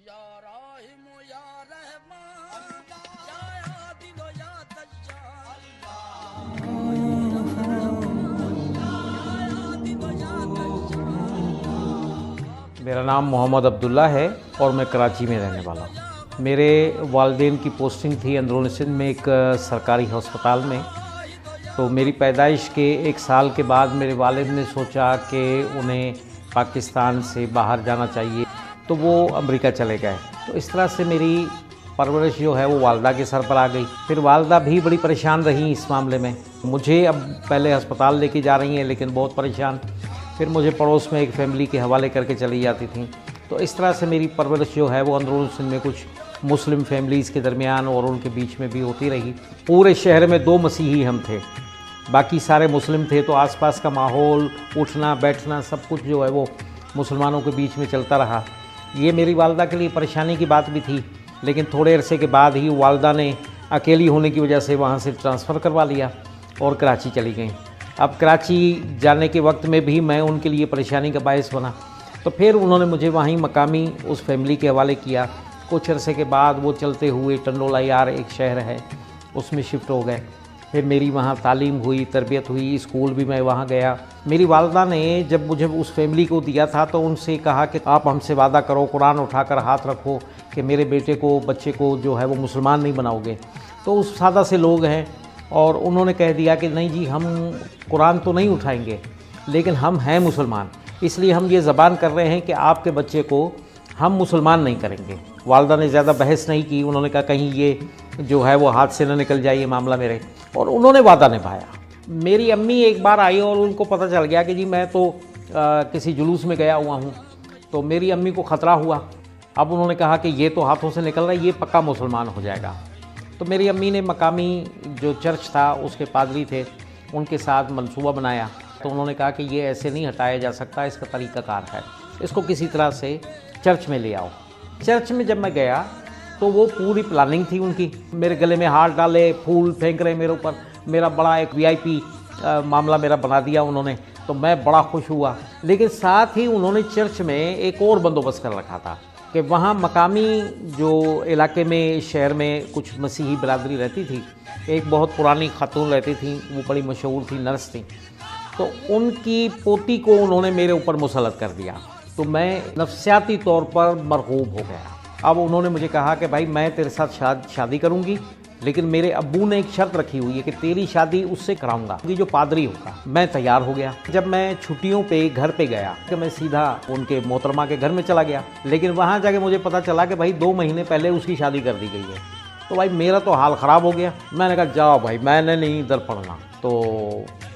या राहिम या रहमान या आदिल या दज्जाल मेरा नाम मोहम्मद अब्दुल्ला है और मैं कराची में रहने वाला हूँ। मेरे वालिदैन की पोस्टिंग थी अंदरूनी सिंध में एक सरकारी अस्पताल में। तो मेरी पैदाइश के एक साल के बाद मेरे वालिद ने सोचा कि उन्हें पाकिस्तान से बाहर जाना चाहिए, तो वो अमेरिका चले गए। तो इस तरह से मेरी परवरिश जो है वो वालदा के सर पर आ गई। फिर वालदा भी बड़ी परेशान रही इस मामले में। मुझे अब पहले अस्पताल लेके जा रही हैं लेकिन बहुत परेशान। फिर मुझे पड़ोस में एक फ़ैमिली के हवाले करके चली जाती थी। तो इस तरह से मेरी परवरिश जो है वो अंदरूनी सिंध में कुछ मुस्लिम फैमिलीज़ के दरमियान और उनके बीच में भी होती रही। पूरे शहर में 2 मसीही हम थे, बाकी सारे मुस्लिम थे। तो आसपास का माहौल, उठना बैठना सब कुछ जो है वो मुसलमानों के बीच में चलता रहा। ये मेरी वालदा के लिए परेशानी की बात भी थी, लेकिन थोड़े अरसे के बाद ही वालदा ने अकेली होने की वजह से वहाँ से ट्रांसफ़र करवा लिया और कराची चली गई। अब कराची जाने के वक्त में भी मैं उनके लिए परेशानी का बायस बना। तो फिर उन्होंने मुझे वहीं मकामी उस फैमिली के हवाले किया। कुछ अरसे के बाद वो चलते हुए टंडोला यार एक शहर है उसमें शिफ्ट हो गए। फिर मेरी वहाँ तालीम हुई, तरबियत हुई, स्कूल भी मैं वहाँ गया। मेरी वालदा ने जब मुझे उस फैमिली को दिया था तो उनसे कहा कि आप हमसे वादा करो, कुरान उठाकर हाथ रखो कि मेरे बेटे को, बच्चे को जो है वो मुसलमान नहीं बनाओगे। तो उस सादा से लोग हैं और उन्होंने कह दिया कि नहीं जी, हम कुरान तो नहीं उठाएंगे लेकिन हम हैं मुसलमान, इसलिए हम ये ज़बान कर रहे हैं कि आपके बच्चे को हम मुसलमान नहीं करेंगे। वालदा ने ज़्यादा बहस नहीं की। उन्होंने कहा कहीं ये जो है वो हाथ से न निकल जाए ये मामला मेरे, और उन्होंने वादा निभाया। मेरी अम्मी एक बार आई और उनको पता चल गया कि जी मैं तो किसी जुलूस में गया हुआ हूँ। तो मेरी अम्मी को ख़तरा हुआ। अब उन्होंने कहा कि ये तो हाथों से निकल रहा है, ये पक्का मुसलमान हो जाएगा। तो मेरी अम्मी ने मकामी जो चर्च था उसके पादरी थे उनके साथ मंसूबा बनाया। तो उन्होंने कहा कि ये ऐसे नहीं हटाया जा सकता, इसका तरीक़ाकार है, इसको किसी तरह से चर्च में ले आओ। चर्च में जब मैं गया तो वो पूरी प्लानिंग थी उनकी। मेरे गले में हाथ डाले, फूल फेंक रहे मेरे ऊपर, मेरा बड़ा एक वीआईपी मामला मेरा बना दिया उन्होंने। तो मैं बड़ा खुश हुआ। लेकिन साथ ही उन्होंने चर्च में एक और बंदोबस्त कर रखा था कि वहाँ मकामी जो इलाके में, शहर में कुछ मसीही बरादरी रहती थी। एक बहुत पुरानी खातून रहती थी, वो बड़ी मशहूर थी, नर्स थी। तो उनकी पोती को उन्होंने मेरे ऊपर मुसल्लत कर दिया। तो मैं नफ्सियाती तौर पर मरगूब हो गया। अब उन्होंने मुझे कहा कि भाई मैं तेरे साथ शादी करूँगी, लेकिन मेरे अब्बू ने एक शर्त रखी हुई है कि तेरी शादी उससे कराऊंगा जो पादरी होगा। मैं तैयार हो गया। जब मैं छुट्टियों पे घर पे गया तो मैं सीधा उनके मोहतरमा के घर में चला गया। लेकिन वहाँ जाके मुझे पता चला कि भाई 2 महीने पहले उसकी शादी कर दी गई है। तो भाई मेरा तो हाल ख़राब हो गया। मैंने कहा जाओ भाई, मैंने नहीं इधर पढ़ना। तो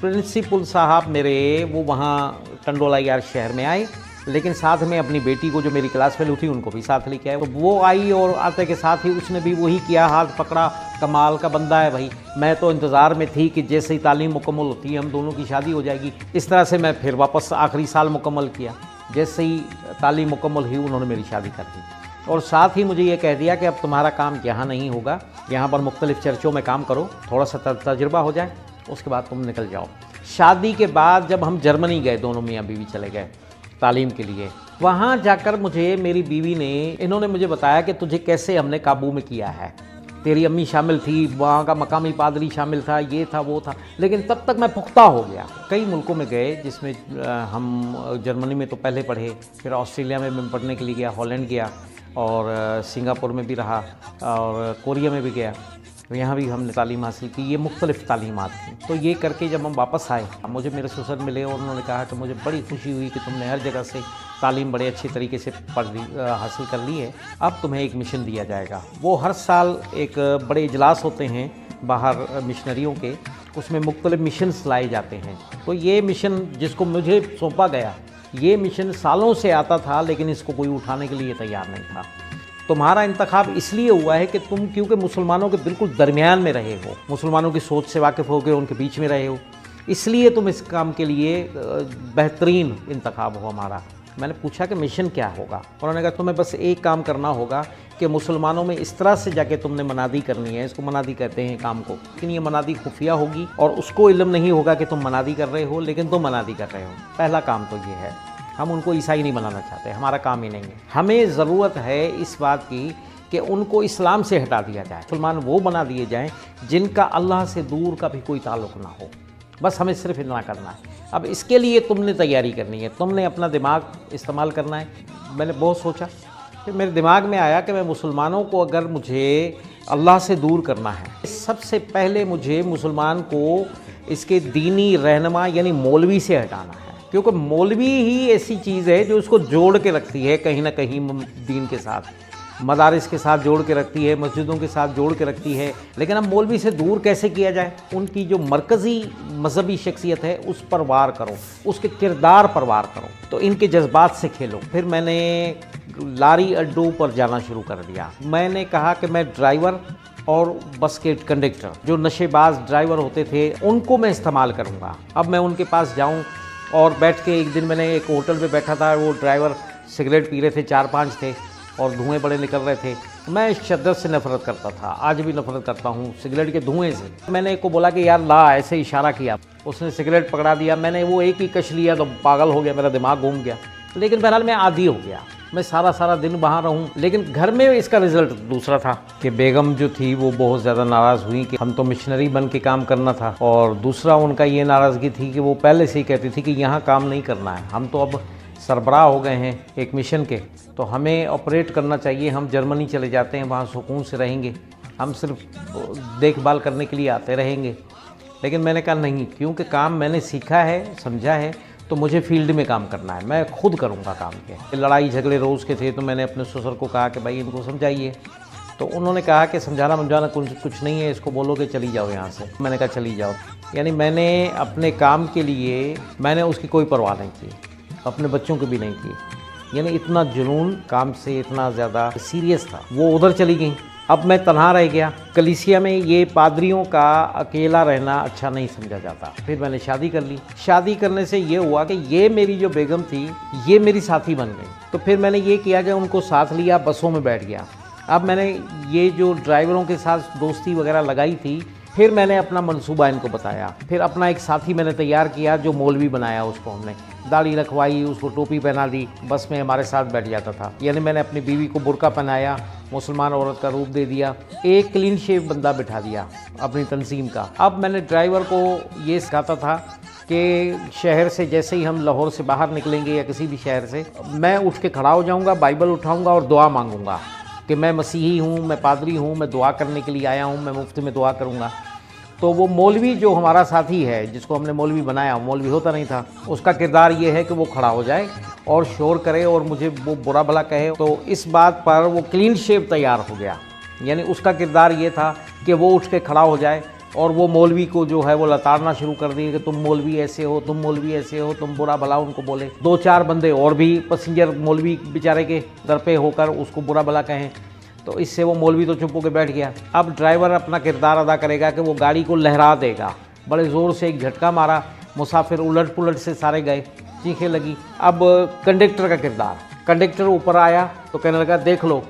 प्रिंसिपल साहब मेरे वो वहाँ टंडोला यार शहर में आए, लेकिन साथ में अपनी बेटी को जो मेरी क्लास फेल थी उनको भी साथ लेके आए। तो वो आई और आते के साथ ही उसने भी वही किया, हाथ पकड़ा। कमाल का बंदा है भाई। मैं तो इंतज़ार में थी कि जैसे ही तालीम मुकम्मल होती है हम दोनों की शादी हो जाएगी। इस तरह से मैं फिर वापस आखिरी साल मुकम्मल किया। जैसे ही तालीम मुकम्मल हुई उन्होंने मेरी शादी कर दी और साथ ही मुझे ये कह दिया कि अब तुम्हारा काम यहाँ नहीं होगा, यहाँ पर मुख्तलिफ़ चर्चों में काम करो, थोड़ा सा तजुर्बा हो जाए, उसके बाद तुम निकल जाओ। शादी के बाद जब हम जर्मनी गए, दोनों मियाँ बीवी चले गए तालीम के लिए। वहाँ जाकर मुझे मेरी बीवी ने, इन्होंने मुझे बताया कि तुझे कैसे हमने काबू में किया है। तेरी अम्मी शामिल थी, वहाँ का मकामी पादरी शामिल था, ये था वो था। लेकिन तब तक मैं पुख्ता हो गया। कई मुल्कों में गए, जिसमें हम जर्मनी में तो पहले पढ़े, फिर ऑस्ट्रेलिया में मैं पढ़ने के लिए गया, हॉलैंड गया और सिंगापुर में भी रहा और कोरिया में भी गया। यहाँ भी हमने तालीम हासिल की। ये मुख्तलिफ़ तालीमात थी। तो ये करके जब हम वापस आए, मुझे मेरे ससुर मिले और उन्होंने कहा कि मुझे बड़ी खुशी हुई कि तुमने हर जगह से तालीम बड़े अच्छे तरीके से हासिल कर ली है। अब तुम्हें एक मिशन दिया जाएगा। वो हर साल एक बड़े इजलास होते हैं बाहर मिशनरियों के, उसमें मुख्तलिफ़ मिशन्स लाए जाते हैं। तो ये मिशन जिसको मुझे सौंपा गया, ये मिशन सालों से आता था लेकिन इसको कोई उठाने के लिए तैयार नहीं था। तुम्हारा इंतखाब इसलिए हुआ है कि तुम क्योंकि मुसलमानों के बिल्कुल दरमियान में रहे हो, मुसलमानों की सोच से वाकिफ़ हो गए, उनके बीच में रहे हो, इसलिए तुम इस काम के लिए बेहतरीन इंतखाब हो हमारा। मैंने पूछा कि मिशन क्या होगा? उन्होंने कहा तुम्हें बस एक काम करना होगा कि मुसलमानों में इस तरह से जाके तुमने मनादी करनी है। इसको मनादी कहते हैं काम को, लेकिन ये मनादी खुफिया होगी और उसको इल्म नहीं होगा कि तुम मनादी कर रहे हो, लेकिन तुम मनादी कर रहे हो। पहला काम तो ये है। हम उनको ईसाई नहीं बनाना चाहते, हमारा काम ही नहीं है। हमें ज़रूरत है इस बात की कि उनको इस्लाम से हटा दिया जाए, मुसलमान वो बना दिए जाएं जिनका अल्लाह से दूर का भी कोई ताल्लुक़ ना हो। बस हमें सिर्फ इतना करना है। अब इसके लिए तुमने तैयारी करनी है, तुमने अपना दिमाग इस्तेमाल करना है। मैंने बहुत सोचा, फिर मेरे दिमाग में आया कि मैं मुसलमानों को अगर मुझे अल्लाह से दूर करना है, सबसे पहले मुझे मुसलमान को इसके दीनी रहनुमा यानी मौलवी से हटाना है, क्योंकि मौलवी ही ऐसी चीज़ है जो उसको जोड़ के रखती है कहीं ना कहीं दीन के साथ, मदारिस के साथ जोड़ के रखती है, मस्जिदों के साथ जोड़ के रखती है। लेकिन अब मौलवी से दूर कैसे किया जाए? उनकी जो मरकज़ी मजहबी शख्सियत है उस पर वार करो, उसके किरदार पर वार करो, तो इनके जज्बात से खेलो। फिर मैंने लारी अड्डों पर जाना शुरू कर दिया। मैंने कहा कि मैं ड्राइवर और बस के कंडक्टर, जो नशेबाज ड्राइवर होते थे, उनको मैं इस्तेमाल करूँगा। अब मैं उनके पास जाऊँ और बैठ के, एक दिन मैंने एक होटल में बैठा था, वो ड्राइवर सिगरेट पी रहे थे, 4-5 थे और धुएं बड़े निकल रहे थे। मैं शिद्दत से नफ़रत करता था, आज भी नफ़रत करता हूँ सिगरेट के धुएं से। मैंने एक को बोला कि यार ला, ऐसे इशारा किया, उसने सिगरेट पकड़ा दिया, मैंने वो एक ही कश लिया तो पागल हो गया, मेरा दिमाग घूम गया। लेकिन बहरहाल मैं आदी हो गया, मैं सारा दिन वहाँ रहूँ। लेकिन घर में इसका रिज़ल्ट दूसरा था कि बेगम जो थी वो बहुत ज़्यादा नाराज़ हुई कि हम तो मिशनरी बन के काम करना था, और दूसरा उनका ये नाराज़गी थी कि वो पहले से ही कहती थी कि यहाँ काम नहीं करना है, हम तो अब सरबराह हो गए हैं एक मिशन के, तो हमें ऑपरेट करना चाहिए, हम जर्मनी चले जाते हैं, वहाँ सुकून से रहेंगे, हम सिर्फ देखभाल करने के लिए आते रहेंगे। लेकिन मैंने कहा नहीं, क्योंकि काम मैंने सीखा है, समझा है, तो मुझे फील्ड में काम करना है, मैं खुद करूँगा काम के। लड़ाई झगड़े रोज़ के थे, तो मैंने अपने ससुर को कहा कि भाई इनको समझाइए, तो उन्होंने कहा कि समझाना मुझाना कुछ नहीं है, इसको बोलो कि चली जाओ यहाँ से। मैंने कहा चली जाओ। यानी मैंने अपने काम के लिए मैंने उसकी कोई परवाह नहीं की, अपने बच्चों की भी नहीं की। यानी इतना जुनून काम से, इतना ज़्यादा सीरियस था। वो उधर चली गई, अब मैं तन्हा रह गया। कलीसिया में ये पादरियों का अकेला रहना अच्छा नहीं समझा जाता। फिर मैंने शादी कर ली। शादी करने से ये हुआ कि ये मेरी जो बेगम थी ये मेरी साथी बन गई। तो फिर मैंने ये किया कि उनको साथ लिया, बसों में बैठ गया। अब मैंने ये जो ड्राइवरों के साथ दोस्ती वगैरह लगाई थी, फिर मैंने अपना मंसूबा इनको बताया। फिर अपना एक साथी मैंने तैयार किया जो मौलवी बनाया, उसको हमने दाढ़ी रखवाई, उसको टोपी पहना दी, बस में हमारे साथ बैठ जाता था। यानी मैंने अपनी बीवी को बुर्का पहनाया, मुसलमान औरत का रूप दे दिया, एक क्लीन शेव बंदा बिठा दिया अपनी तंजीम का। अब मैंने ड्राइवर को ये सिखाता था कि शहर से जैसे ही हम लाहौर से बाहर निकलेंगे या किसी भी शहर से, मैं उठ के खड़ा हो जाऊँगा, बाइबल उठाऊँगा और दुआ मांगूँगा कि मैं मसीही हूँ, मैं पादरी हूँ, मैं दुआ करने के लिए आया हूँ, मैं मुफ्त में दुआ करूँगा। तो वो मौलवी जो हमारा साथी है, जिसको हमने मौलवी बनाया, मौलवी होता नहीं था, उसका किरदार ये है कि वो खड़ा हो जाए और शोर करे और मुझे वो बुरा भला कहे। तो इस बात पर वो क्लीन शेव तैयार हो गया। यानी उसका किरदार ये था कि वो उठ के खड़ा हो जाए और वो मौलवी को जो है वो लताड़ना शुरू कर दिए कि तुम मौलवी ऐसे हो, तुम मौलवी ऐसे हो, तुम बुरा भला उनको बोले। 2-4 बंदे और भी पैसेंजर मौलवी बेचारे के दर पे होकर उसको बुरा भला कहें, तो इससे वो मौलवी तो चुप होकर बैठ गया। अब ड्राइवर अपना किरदार अदा करेगा कि वो गाड़ी को लहरा देगा। बड़े ज़ोर से एक झटका मारा, मुसाफिर उलट पुलट से सारे गए, चीखें लगी। अब कंडक्टर का किरदार, कंडक्टर ऊपर आया तो कहने लगा देख लो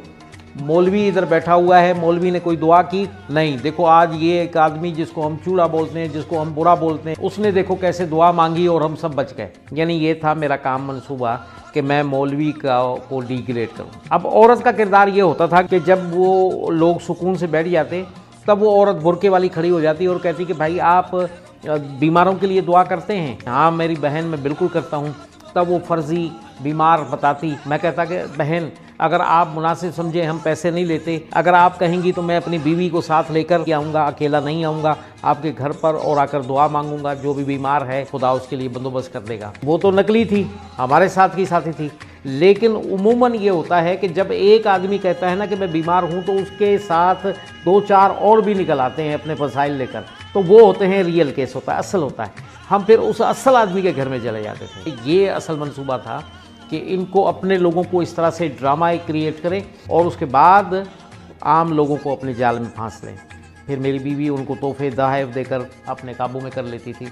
मौलवी इधर बैठा हुआ है, मौलवी ने कोई दुआ की नहीं, देखो आज ये एक आदमी जिसको हम चूड़ा बोलते हैं, जिसको हम बुरा बोलते हैं, उसने देखो कैसे दुआ मांगी और हम सब बच गए। यानी ये था मेरा काम मंसूबा कि मैं मौलवी को डिग्रेड करूं। अब औरत का किरदार ये होता था कि जब वो लोग सुकून से बैठ जाते तब वो औरत बुरके वाली खड़ी हो जाती और कहती कि भाई आप बीमारों के लिए दुआ करते हैं? हाँ मेरी बहन, मैं बिल्कुल करता हूँ। तब वो फर्जी बीमार बताती, मैं कहता कि बहन अगर आप मुनासिब समझे हम पैसे नहीं लेते, अगर आप कहेंगी तो मैं अपनी बीवी को साथ लेकर आऊँगा, अकेला नहीं आऊँगा, आपके घर पर और आकर दुआ मांगूंगा, जो भी बीमार है खुदा उसके लिए बंदोबस्त कर देगा। वो तो नकली थी, हमारे साथ की साथी थी। लेकिन उमूमन ये होता है कि जब एक आदमी कहता है ना कि मैं बीमार हूँ, तो उसके साथ 2-4 और भी निकल आते हैं अपने मसाइल लेकर, तो वो होते हैं रियल केस, होता है, असल होता है। हम फिर उस असल आदमी के घर में चले जाते थे। ये असल मंसूबा था कि इनको अपने लोगों को इस तरह से ड्रामा क्रिएट करें और उसके बाद आम लोगों को अपने जाल में फांस लें। फिर मेरी बीवी उनको तोहफे तोहफ़ देकर अपने काबू में कर लेती थी।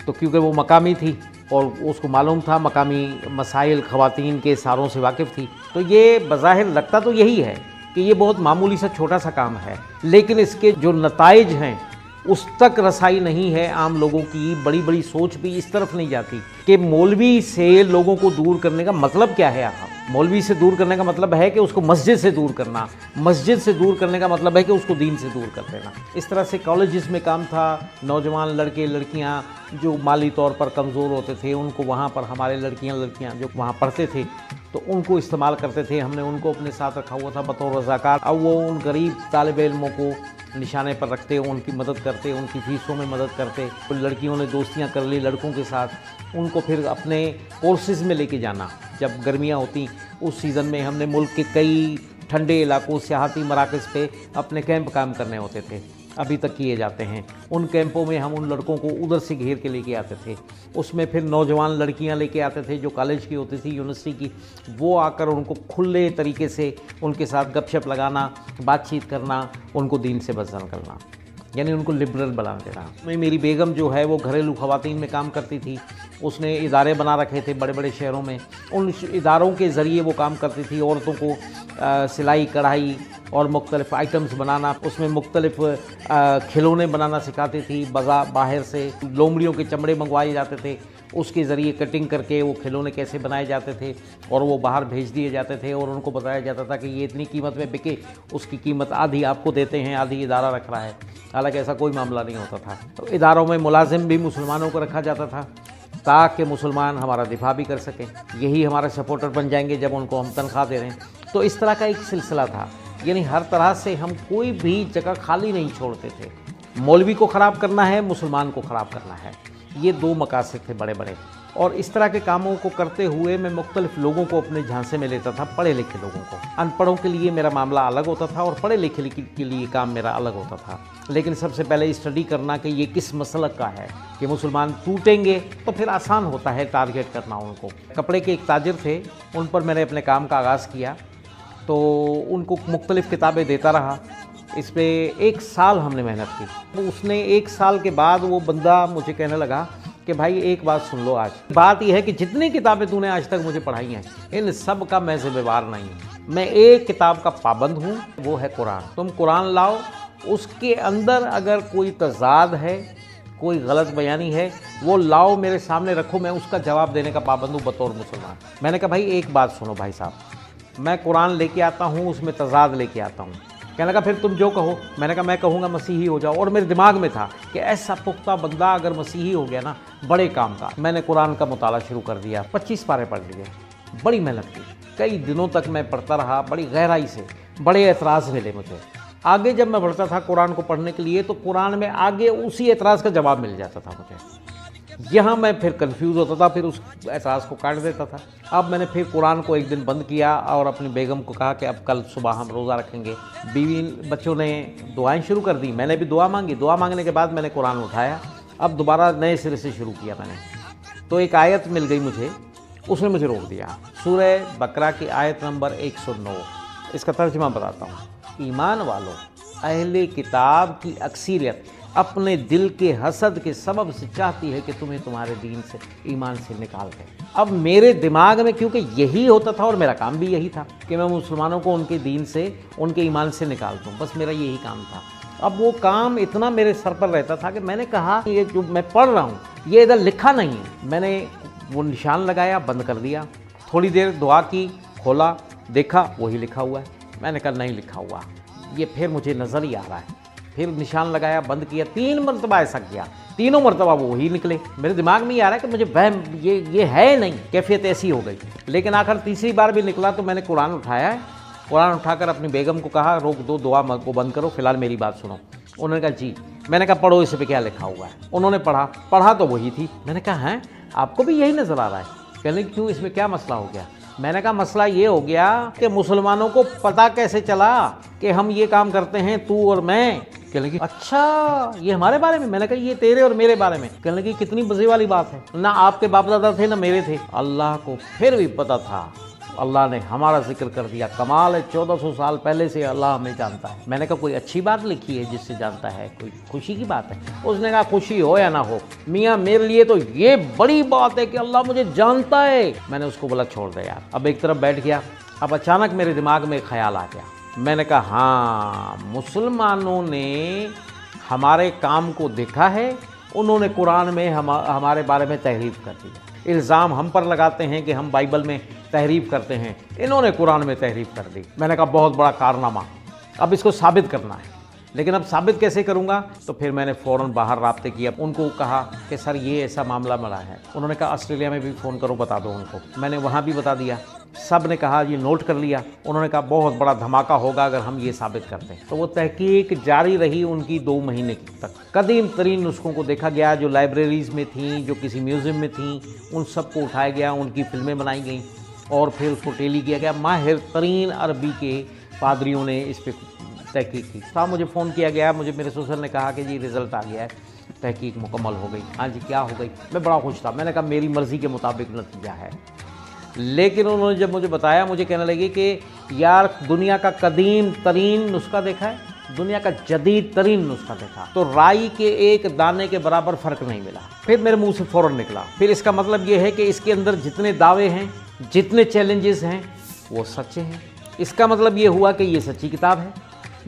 तो क्योंकि वो मकामी थी और उसको मालूम था मकामी मसाइल, ख़वातीन के सारों से वाकिफ़ थी, तो ये बज़ाहिर लगता तो यही है कि ये बहुत मामूली सा छोटा सा काम है, लेकिन इसके जो नताइज हैं उस तक रसाई नहीं है। आम लोगों की बड़ी बड़ी सोच भी इस तरफ नहीं जाती। कि मौलवी से लोगों को दूर करने का मतलब क्या है। यहाँ मौलवी से दूर करने का मतलब है कि उसको मस्जिद से दूर करना, मस्जिद से दूर करने का मतलब है कि उसको दीन से दूर कर देना। इस तरह से कॉलेजेस में काम था, नौजवान लड़के लड़कियाँ जो माली तौर पर कमज़ोर होते थे उनको वहाँ पर हमारे लड़कियाँ जो वहाँ पढ़ते थे तो उनको इस्तेमाल करते थे। हमने उनको अपने साथ रखा हुआ था बतौर रज़ाकार। अब वो उन गरीब तालिब इल्मों को निशाने पर रखते, उनकी मदद करते, उनकी फ़ीसों में मदद करते। तो लड़कियों ने दोस्तियाँ कर ली लड़कों के साथ, उनको फिर अपने कोर्सेज़ में लेके जाना। जब गर्मियाँ होती उस सीज़न में हमने मुल्क के कई ठंडे इलाकों सियाहती मराकज़ पे अपने कैंप काम करने होते थे, अभी तक किए जाते हैं। उन कैंपों में हम उन लड़कों को उधर से घेर के लेके आते थे। उसमें फिर नौजवान लड़कियां लेके आते थे जो कॉलेज की होती थी, यूनिवर्सिटी की, वो आकर उनको खुले तरीके से उनके साथ गपशप लगाना, बातचीत करना, उनको दीन से बचन करना, यानी उनको लिबरल बना देना। मेरी बेगम जो है वो घरेलू ख़वातीन में काम करती थी। उसने इदारे बना रखे थे बड़े बड़े शहरों में। उन इदारों के ज़रिए वो काम करती थी। औरतों को सिलाई कढ़ाई और मुख्तलिफ़ आइटम्स बनाना, उसमें मुख्तलिफ़ खिलौने बनाना सिखाती थी। बाहर से लोमड़ियों के चमड़े मंगवाए जाते थे, उसके ज़रिए कटिंग करके वो खिलौने कैसे बनाए जाते थे और वो बाहर भेज दिए जाते थे और उनको बताया जाता था कि ये इतनी कीमत में बिके, उसकी कीमत आधी आपको देते हैं, आधी इदारा रख रहा है। हालांकि ऐसा कोई मामला नहीं होता था। तो इदारों में मुलाजिम भी मुसलमानों को रखा जाता था ताकि मुसलमान हमारा दिफा भी कर सकें। यही हमारे सपोर्टर बन जाएंगे जब उनको हम तनख्वाह दे रहे हैं। तो इस तरह का एक सिलसिला था, यानी हर तरह से हम कोई भी जगह खाली नहीं छोड़ते थे। मौलवी को ख़राब करना है, मुसलमान को ख़राब करना है, ये दो मकासद थे बड़े बड़े। और इस तरह के कामों को करते हुए मैं मुख्तलिफ लोगों को अपने झांसे में लेता था, पढ़े लिखे लोगों को। अनपढ़ों के लिए मेरा मामला अलग होता था और पढ़े लिखे के लिए काम मेरा अलग होता था। लेकिन सबसे पहले स्टडी करना कि ये किस मसलक का है, कि मुसलमान टूटेंगे तो फिर आसान होता है टारगेट करना उनको। कपड़े के एक ताजिर थे, उन पर मैंने अपने काम का आगाज़ किया, तो उनको मुख्तलिफ़ किताबें देता रहा। इस पर 1 साल हमने मेहनत की। तो उसने 1 साल के बाद वो बंदा मुझे कहने लगा कि भाई एक बात सुन लो, आज बात यह है कि जितनी किताबें तूने आज तक मुझे पढ़ाई हैं इन सब का मैं ज़िम्मेवार नहीं हूँ। मैं एक किताब का पाबंद हूँ, वो है कुरान। तुम कुरान लाओ, उसके अंदर अगर कोई तज़ाद है, कोई गलत बयानी है, वो लाओ मेरे सामने रखो, मैं उसका जवाब देने का पाबंद हूँ बतौर मुसलमान। मैंने कहा भाई एक बात सुनो भाई साहब, मैं कुरान लेके आता हूँ, उसमें तज़ाद लेके आता हूँ। कहने लगा फिर तुम जो कहो। मैंने कहा मैं कहूँगा मसीही हो जाओ। और मेरे दिमाग में था कि ऐसा पुख्ता बंदा अगर मसीही हो गया ना, बड़े काम का। मैंने कुरान का मुताला शुरू कर दिया, 25 पारे पढ़ लिए, बड़ी मेहनत की, कई दिनों तक मैं पढ़ता रहा, बड़ी गहराई से। बड़े एतराज़ मिले मुझे। आगे जब मैं बढ़ता था कुरान को पढ़ने के लिए तो कुरान में आगे उसी एतराज़ का जवाब मिल जाता था मुझे। यहाँ मैं फिर कंफ्यूज होता था, फिर उस एहसास को काट देता था। अब मैंने फिर कुरान को एक दिन बंद किया और अपनी बेगम को कहा कि अब कल सुबह हम रोज़ा रखेंगे। बीवी बच्चों ने दुआएं शुरू कर दी, मैंने भी दुआ मांगी। दुआ मांगने के बाद मैंने कुरान उठाया, अब दोबारा नए सिरे से शुरू किया मैंने। तो एक आयत मिल गई मुझे, उसने मुझे रोक दिया। सूरह बकरा की आयत नंबर 109, इसका तर्जुमा बताता हूँ। ईमान वालों, अहले किताब की अक्सरियत अपने दिल के हसद के सबब से चाहती है कि तुम्हें तुम्हारे दीन से, ईमान से निकाल दें। अब मेरे दिमाग में क्योंकि यही होता था और मेरा काम भी यही था कि मैं मुसलमानों को उनके दीन से, उनके ईमान से निकाल दूँ, बस मेरा यही काम था। अब वो काम इतना मेरे सर पर रहता था कि मैंने कहा ये जो मैं पढ़ रहा हूँ ये इधर लिखा नहीं है। मैंने वो निशान लगाया, बंद कर दिया। थोड़ी देर दुआ की, खोला, देखा वही लिखा हुआ है। मैंने कहा नहीं लिखा हुआ, ये फिर मुझे नज़र ही आ रहा है। फिर निशान लगाया, बंद किया, 3 मरतबा ऐसा किया, तीनों मरतबा वो वही निकले। मेरे दिमाग में ये आ रहा है कि मुझे वहम, ये है नहीं, कैफियत ऐसी हो गई। लेकिन आखिर तीसरी बार भी निकला तो मैंने कुरान उठाया है। कुरान उठाकर अपनी बेगम को कहा रोक दो, दुआ को बंद करो, फिलहाल मेरी बात सुनो। उन्होंने कहा जी। मैंने कहा पढ़ो इस पे क्या लिखा हुआ है। उन्होंने पढ़ा तो वही थी। मैंने कहा हैं आपको भी यही नज़र आ रहा है? कहने क्यों, इसमें क्या मसला हो गया? मैंने कहा मसला ये हो गया कि मुसलमानों को पता कैसे चला कि हम ये काम करते हैं, तू और मैं। कहने लगी अच्छा ये हमारे बारे में? मैंने कहा ये तेरे और मेरे बारे में। कहने लगी कितनी मजे वाली बात है, ना आपके बाप दादा थे ना मेरे थे। अल्लाह को फिर भी पता था, अल्लाह ने हमारा जिक्र कर दिया। कमाल है, 1400 साल पहले से अल्लाह हमें जानता है। मैंने कहा कोई अच्छी बात लिखी है जिससे जानता है, कोई खुशी की बात है? उसने कहा खुशी हो या ना हो मियाँ, मेरे लिए तो ये बड़ी बात है कि अल्लाह मुझे जानता है। मैंने उसको बोला छोड़ दे यार। अब एक तरफ बैठ गया। अब अचानक मेरे दिमाग में एक ख्याल आ गया। मैंने कहा हाँ, मुसलमानों ने हमारे काम को देखा है, उन्होंने कुरान में हमारे बारे में तहरीफ कर दी। इल्ज़ाम हम पर लगाते हैं कि हम बाइबल में तहरीफ करते हैं, इन्होंने कुरान में तहरीफ कर दी। मैंने कहा बहुत बड़ा कारनामा, अब इसको साबित करना है, लेकिन अब साबित कैसे करूंगा? तो फिर मैंने फ़ौरन बाहर राब्ते किया, उनको कहा कि सर ये ऐसा मामला मिला है। उन्होंने कहा ऑस्ट्रेलिया में भी फ़ोन करो, बता दो उनको। मैंने वहाँ भी बता दिया, सब ने कहा ये नोट कर लिया। उन्होंने कहा बहुत बड़ा धमाका होगा अगर हम ये साबित करते हैं। तो वो तहकीक जारी रही उनकी 2 महीने तक। कदीम तरीन नुस्खों को देखा गया, जो लाइब्रेरीज़ में थी, जो किसी म्यूज़ियम में थी, उन सबको उठाया गया, उनकी फ़िल्में बनाई गई और फिर उसको टेली किया गया। माहिर तरीन अरबी के पादरियों ने इस पर तहकीक की। साहब मुझे फ़ोन किया गया, मुझे मेरे ससुर ने कहा कि जी रिज़ल्ट आ गया है, तहकीक मुकम्मल हो गई। हाँ जी, क्या हो गई? मैं बड़ा खुश था। मैंने कहा मेरी मर्ज़ी के मुताबिक नतीजा है। लेकिन उन्होंने जब मुझे बताया, मुझे कहने लगी कि यार दुनिया का कदीम तरीन नुस्खा देखा है, दुनिया का जदीद तरीन नुस्खा देखा, तो राई के एक दाने के बराबर फ़र्क नहीं मिला। फिर मेरे मुंह से फ़ौरन निकला, फिर इसका मतलब ये है कि इसके अंदर जितने दावे हैं, जितने चैलेंजेस हैं, वो सच्चे हैं। इसका मतलब ये हुआ कि ये सच्ची किताब है,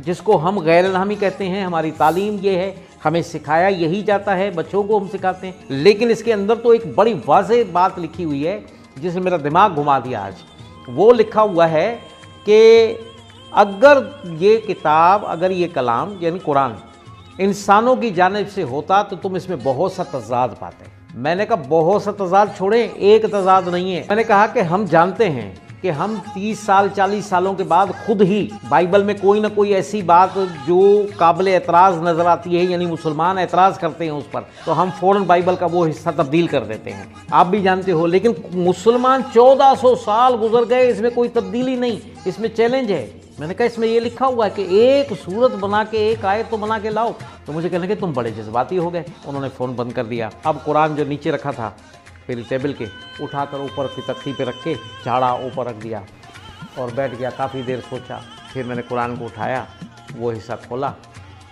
जिसको हम गैर इल्हामी कहते हैं। हमारी तालीम ये है, हमें सिखाया यही जाता है, बच्चों को हम सिखाते हैं। लेकिन इसके अंदर तो एक बड़ी वाज़ेह बात लिखी हुई है जिसने मेरा दिमाग घुमा दिया आज। वो लिखा हुआ है कि अगर ये किताब, अगर ये कलाम यानी कुरान इंसानों की जानिब से होता तो तुम इसमें बहुत सा तज़ाद पाते। मैंने कहा बहुत सा तज़ाद छोड़ें, एक तज़ाद नहीं है। मैंने कहा कि हम जानते हैं कि हम 30 साल 40 सालों के बाद खुद ही बाइबल में कोई ना कोई ऐसी बात जो काबिल एतराज़ नज़र आती है, यानी मुसलमान एतराज़ करते हैं उस पर, तो हम फ़ौरन बाइबल का वो हिस्सा तब्दील कर देते हैं। आप भी जानते हो। लेकिन मुसलमान 1400 साल गुजर गए, इसमें कोई तब्दीली नहीं, इसमें चैलेंज है। मैंने कहा इसमें ये लिखा हुआ है कि एक सूरत बना के, एक आयत तो बना के लाओ। तो मुझे कहने लगे तुम बड़े जज्बाती हो गए। उन्होंने फ़ोन बंद कर दिया। अब कुरान जो नीचे रखा था मेरी टेबल के, उठाकर ऊपर की तख्ती पे रख के झाड़ा ऊपर रख दिया और बैठ गया। काफ़ी देर सोचा, फिर मैंने कुरान को उठाया, वो हिस्सा खोला,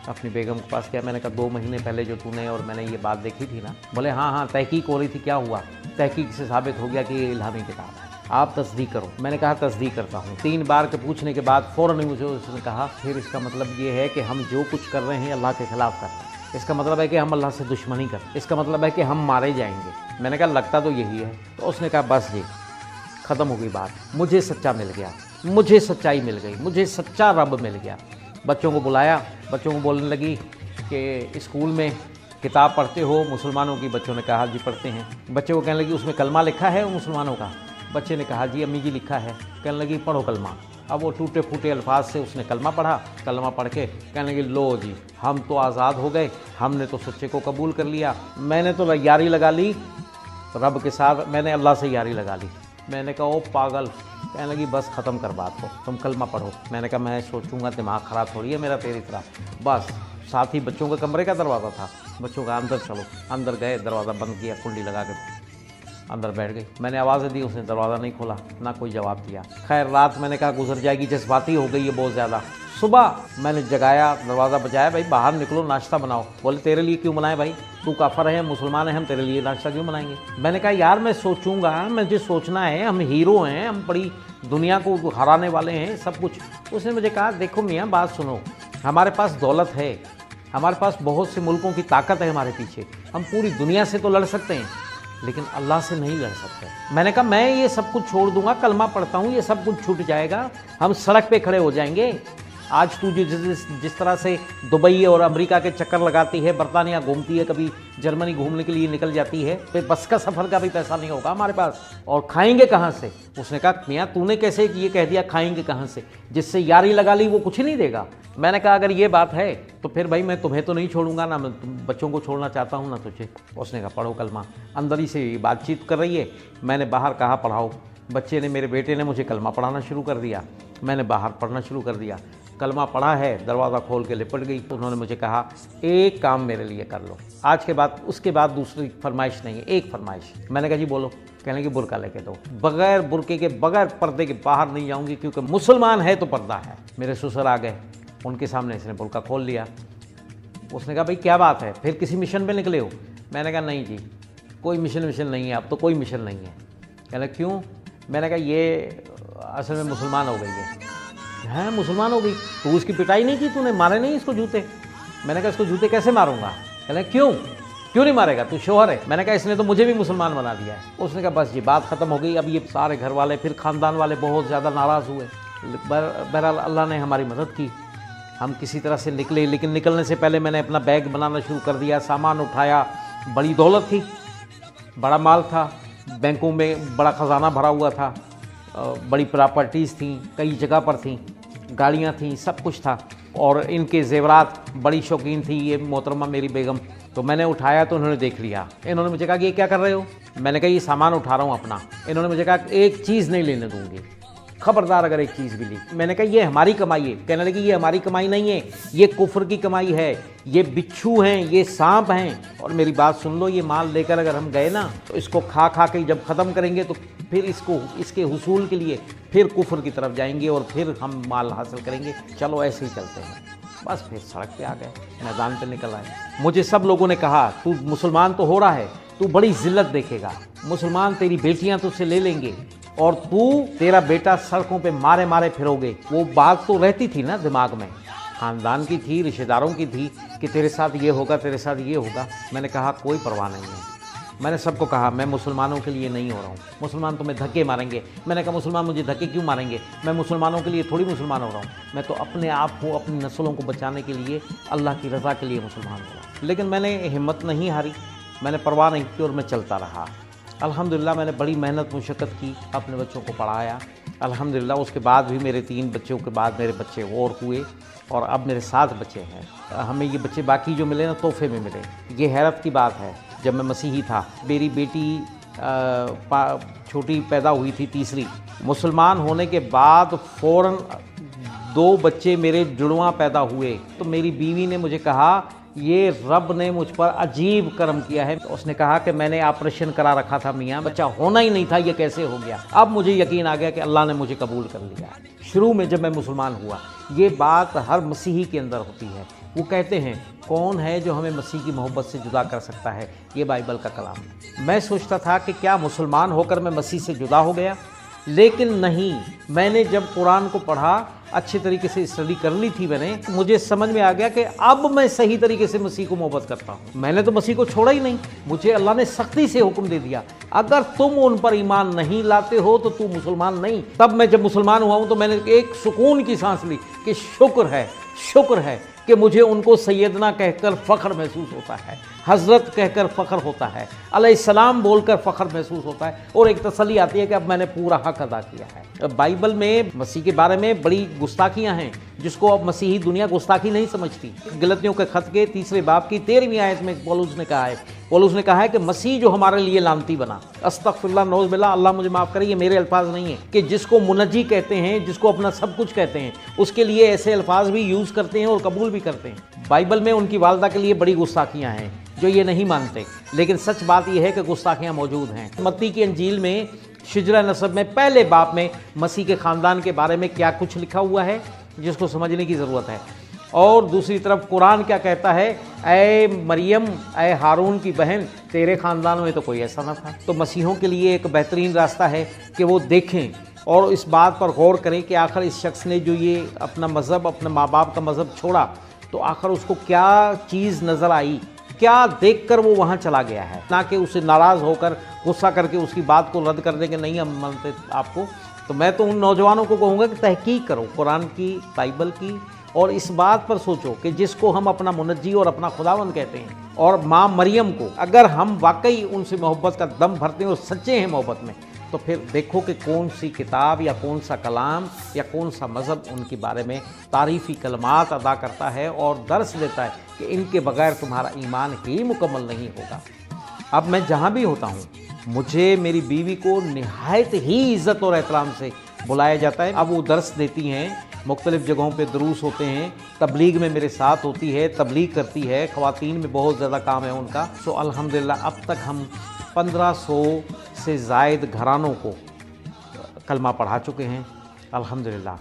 अपनी बेगम के पास गया। मैंने कहा 2 महीने पहले जो तूने और मैंने ये बात देखी थी ना? बोले हाँ, तहकीक हो रही थी। क्या हुआ? तहकीक से साबित हो गया कि ये इल्हामी किताब है, आप तस्दीक करो। मैंने कहा तस्दीक करता हूँ। 3 बार के पूछने के बाद फ़ौरन मुझे उसने कहा फिर इसका मतलब ये है कि हम जो कुछ कर रहे हैं अल्लाह के ख़िलाफ़ कर रहे हैं। इसका मतलब है कि हम अल्लाह से दुश्मनी कर, इसका मतलब है कि हम मारे जाएंगे। मैंने कहा लगता तो यही है। तो उसने कहा बस जी, ख़त्म हो गई बात, मुझे सच्चा मिल गया, मुझे सच्चाई मिल गई, मुझे सच्चा रब मिल गया। बच्चों को बुलाया, बच्चों को बोलने लगी कि स्कूल में किताब पढ़ते हो मुसलमानों की? बच्चों ने कहा जी पढ़ते हैं। बच्चे को कहने लगी उसमें कलमा लिखा है मुसलमानों का? बच्चे ने कहा जी अम्मी जी लिखा है। कहने लगी पढ़ो कलमा। अब वो टूटे फूटे अल्फाज से उसने कलमा पढ़ा। कलमा पढ़ के कहने लगी लो जी, हम तो आज़ाद हो गए, हमने तो सच्चे को कबूल कर लिया, मैंने तो यारी लगा ली रब के साथ, मैंने अल्लाह से यारी लगा ली। मैंने कहा ओ पागल। कहने लगी बस ख़त्म कर बात को, तुम कलमा पढ़ो। मैंने कहा मैं सोचूंगा, दिमाग ख़राब थोड़ी है मेरा तेरी तरह। बस साथ ही बच्चों के कमरे का दरवाज़ा था, बच्चों का अंदर चलो। अंदर गए, दरवाज़ा बंद किया, कुंडी लगा के अंदर बैठ गई। मैंने आवाज़ें दी, उसने दरवाज़ा नहीं खोला, ना कोई जवाब दिया। खैर रात मैंने कहा गुजर जाएगी, जज्बाती हो गई है बहुत ज़्यादा। सुबह मैंने जगाया, दरवाज़ा बजाया, भाई बाहर निकलो नाश्ता बनाओ। बोले तेरे लिए क्यों बनाए भाई, तू काफर है, मुसलमान है, हम तेरे लिए नाश्ता क्यों बनाएंगे? मैंने कहा यार मैं सोचूंगा, मुझे सोचना है, हम हीरो हैं, हम बड़ी दुनिया को हराने वाले हैं, सब कुछ। उसने मुझे कहा देखो मियाँ बात सुनो, हमारे पास दौलत है, हमारे पास बहुत से मुल्कों की ताकत है हमारे पीछे, हम पूरी दुनिया से तो लड़ सकते हैं लेकिन अल्लाह से नहीं लड़ सकते। मैंने कहा मैं ये सब कुछ छोड़ दूंगा, कलमा पढ़ता हूँ, ये सब कुछ छूट जाएगा, हम सड़क पे खड़े हो जाएंगे। आज तू जिस तरह से दुबई और अमेरिका के चक्कर लगाती है, बरतानिया घूमती है, कभी जर्मनी घूमने के लिए निकल जाती है, फिर बस का सफ़र का भी पैसा नहीं होगा हमारे पास, और खाएंगे कहाँ से? उसने कहा मियाँ तूने कैसे ये कह दिया खाएंगे कहाँ से? जिससे यारी लगा ली वो कुछ नहीं देगा। मैंने कहा अगर ये बात है तो फिर भाई मैं तुम्हें तो नहीं छोड़ूंगा, ना मैं बच्चों को छोड़ना चाहता हूँ ना तुझे। उसने कहा पढ़ो कलमा। अंदर ही से बातचीत कर रही है, मैंने बाहर कहा पढ़ाओ। बच्चे ने, मेरे बेटे ने मुझे कलमा पढ़ाना शुरू कर दिया, मैंने बाहर पढ़ना शुरू कर दिया। कलमा पढ़ा है, दरवाज़ा खोल के लिपट गई। तो उन्होंने मुझे कहा एक काम मेरे लिए कर लो, आज के बाद, उसके बाद दूसरी फरमाइश नहीं है, एक फरमाइश। मैंने कहा जी बोलो। कहने की बुर्का लेके दो, बगैर बुर्के के, बगैर पर्दे के बाहर नहीं जाऊंगी, क्योंकि मुसलमान है तो पर्दा है। मेरे ससुर आ गए, उनके सामने इसने बुर्का खोल लिया। उसने कहा भाई क्या बात है, फिर किसी मिशन पे निकले हो? मैंने कहा नहीं जी कोई मिशन नहीं है, अब तो कोई मिशन नहीं है। कहने क्यों? मैंने कहा ये असल में मुसलमान हो गई है मुसलमान हो गई, तो उसकी पिटाई नहीं की तूने, मारे नहीं इसको जूते? मैंने कहा इसको जूते कैसे मारूंगा? कहने क्यों? क्यों नहीं मारेगा, तू शोहर है। मैंने कहा इसने तो मुझे भी मुसलमान बना दिया है। उसने कहा बस ये बात ख़त्म हो गई। अब ये सारे घर वाले फिर ख़ानदान वाले बहुत ज़्यादा नाराज़ हुए। बहरहाल अल्लाह ने हमारी मदद की, हम किसी तरह से निकले। लेकिन निकलने से पहले मैंने अपना बैग बनाना शुरू कर दिया, सामान उठाया। बड़ी दौलत थी, बड़ा माल था, बैंकों में बड़ा ख़जाना भरा हुआ था, बड़ी प्रॉपर्टीज़ थी, कई जगह पर थी, गाड़ियाँ थीं, सब कुछ था। और इनके जेवरात बड़ी शौकीन थी ये मोहतरमा मेरी बेगम। तो मैंने उठाया तो उन्होंने देख लिया। इन्होंने मुझे कहा कि ये क्या कर रहे हो? मैंने कहा ये सामान उठा रहा हूँ अपना। इन्होंने मुझे कहा एक चीज़ नहीं लेने दूँगी, खबरदार अगर एक चीज़ भी ली। मैंने कहा ये हमारी कमाई है। कहने लगी ये हमारी कमाई नहीं है, ये कुफ्र की कमाई है, ये बिच्छू हैं, ये सांप हैं। और मेरी बात सुन लो, ये माल लेकर अगर हम गए ना तो इसको खा खा के जब ख़त्म करेंगे तो फिर इसके हुसूल के लिए फिर कुफ्र की तरफ जाएंगे और फिर हम माल हासिल करेंगे। चलो ऐसे ही चलते हैं। बस फिर सड़क पे आ गए, मैदान पे निकल आए। मुझे सब लोगों ने कहा तू मुसलमान तो हो रहा है, तू बड़ी जिल्लत देखेगा, मुसलमान तेरी बेटियां तुझसे ले लेंगे और तेरा बेटा सड़कों पे मारे मारे फिरोगे। वो बात तो रहती थी ना दिमाग में, ख़ानदान की थी, रिश्तेदारों की थी कि तेरे साथ ये होगा, तेरे साथ ये होगा। मैंने कहा कोई परवाह नहीं है। मैंने सबको कहा मैं मुसलमानों के लिए नहीं हो रहा हूँ, मुसलमान तुम्हें धक्के मारेंगे। मैंने कहा मुसलमान मुझे धक्के क्यों मारेंगे, मैं मुसलमानों के लिए थोड़ी मुसलमान हो रहा हूँ, मैं तो अपने आप को, अपनी नस्लों को बचाने के लिए, अल्लाह की रज़ा के लिए मुसलमान हो रहा हूँ। लेकिन मैंने हिम्मत नहीं हारी, मैंने परवाह नहीं की और मैं चलता रहा। अल्हम्दुलिल्लाह मैंने बड़ी मेहनत मुशक्क़त की, अपने बच्चों को पढ़ाया। अल्हम्दुलिल्लाह उसके बाद भी मेरे 3 बच्चों के बाद मेरे बच्चे और हुए और अब मेरे 7 बच्चे हैं। हमें ये बच्चे बाकी जो मिले ना तोहफे में मिले। ये हैरत की बात है, जब मैं मसीही था, मेरी बेटी छोटी पैदा हुई थी, तीसरी। मुसलमान होने के बाद फ़ौरन 2 बच्चे मेरे जुड़वां पैदा हुए। तो मेरी बीवी ने मुझे कहा ये रब ने मुझ पर अजीब करम किया है। उसने कहा कि मैंने ऑपरेशन करा रखा था मियाँ, बच्चा होना ही नहीं था, ये कैसे हो गया? अब मुझे यकीन आ गया कि अल्लाह ने मुझे कबूल कर लिया। शुरू में जब मैं मुसलमान हुआ, ये बात हर मसीही के अंदर होती है। वो कहते हैं कौन है जो हमें मसीह की मोहब्बत से जुदा कर सकता है? ये बाइबल का कलाम है। मैं सोचता था कि क्या मुसलमान होकर मैं मसीह से जुदा हो गया, लेकिन नहीं। मैंने जब कुरान को पढ़ा, अच्छे तरीके से स्टडी कर ली थी मैंने, मुझे समझ में आ गया कि अब मैं सही तरीके से मसीह को मोहब्बत करता हूँ। मैंने तो मसीह को छोड़ा ही नहीं, मुझे अल्लाह ने सख्ती से हुक्म दे दिया अगर तुम उन पर ईमान नहीं लाते हो तो तू मुसलमान नहीं। तब मैं जब मुसलमान हुआ हूँ तो मैंने एक सुकून की सांस ली कि शुक्र है कि मुझे उनको सैयदना कहकर फ़ख्र महसूस होता है, हज़रत कहकर फ़ख्र होता है, अलैहिस्सलाम बोलकर फ़ख्र महसूस होता है और एक तसल्ली आती है कि अब मैंने पूरा हक अदा किया है। बाइबल में मसीह के बारे में बड़ी गुस्ताखियाँ हैं जिसको अब मसीही दुनिया गुस्ताखी नहीं समझती। गलतियों के ख़त के 3 बाब की 13वीं आयत में पौलुस ने कहा है कि मसीह जो हमारे लिए लानती बना। अस्तगफिरुल्लाह, नौज़ बिल्लाह, अल्लाह मुझे माफ़ करे, ये मेरे अल्फाज नहीं है। कि जिसको मुनज्जी कहते हैं, जिसको अपना सब कुछ कहते हैं, उसके लिए ऐसे अल्फाज भी यूज़ करते हैं और कबूल भी करते हैं। बाइबल में उनकी वालदा के लिए बड़ी गुस्ताखियाँ हैं जो ये नहीं मानते, लेकिन सच बात यह है कि गुस्ताखियाँ मौजूद हैं। मत्ती की अंजील में शिजरा नसब में पहले बाब में मसीह के ख़ानदान के बारे में क्या कुछ लिखा हुआ है जिसको समझने की ज़रूरत है। और दूसरी तरफ कुरान क्या कहता है, ऐ मरियम, ऐ हारून की बहन, तेरे ख़ानदान में तो कोई ऐसा ना था। तो मसीहों के लिए एक बेहतरीन रास्ता है कि वो देखें और इस बात पर गौर करें कि आखिर इस शख्स ने जो ये अपना मज़हब, अपने माँ बाप का मज़हब छोड़ा, तो आखिर उसको क्या चीज़ नज़र आई, क्या देखकर वो वहाँ चला गया है, ना कि उसे नाराज़ होकर गुस्सा करके उसकी बात को रद्द कर देंगे, नहीं हम मानते आपको। तो मैं तो उन नौजवानों को कहूँगा कि तहकीक करो कुरान की, बाइबल की, और इस बात पर सोचो कि जिसको हम अपना मुनज्जी और अपना खुदावंद कहते हैं और माँ मरियम को अगर हम वाकई उनसे मोहब्बत का दम भरते हैं और सच्चे हैं मोहब्बत में, तो फिर देखो कि कौन सी किताब या कौन सा कलाम या कौन सा मज़हब उनके बारे में तारीफ़ी कलमात अदा करता है और दर्स देता है कि इनके बग़ैर तुम्हारा ईमान ही मुकम्मल नहीं होगा। अब मैं जहाँ भी होता हूँ, मुझे मेरी बीवी को निहायत ही इज़्ज़त और एहतराम से बुलाया जाता है। अब वो दर्स देती हैं, मुख्तलिफ़ जगहों पे दुरूस होते हैं, तबलीग में मेरे साथ होती है, तबलीग करती है, ख़वातीन में बहुत ज़्यादा काम है उनका। सो अल्हम्दुलिल्लाह अब तक हम 1500 से ज़ायद घरानों को कलमा पढ़ा चुके हैं अल्हम्दुलिल्लाह।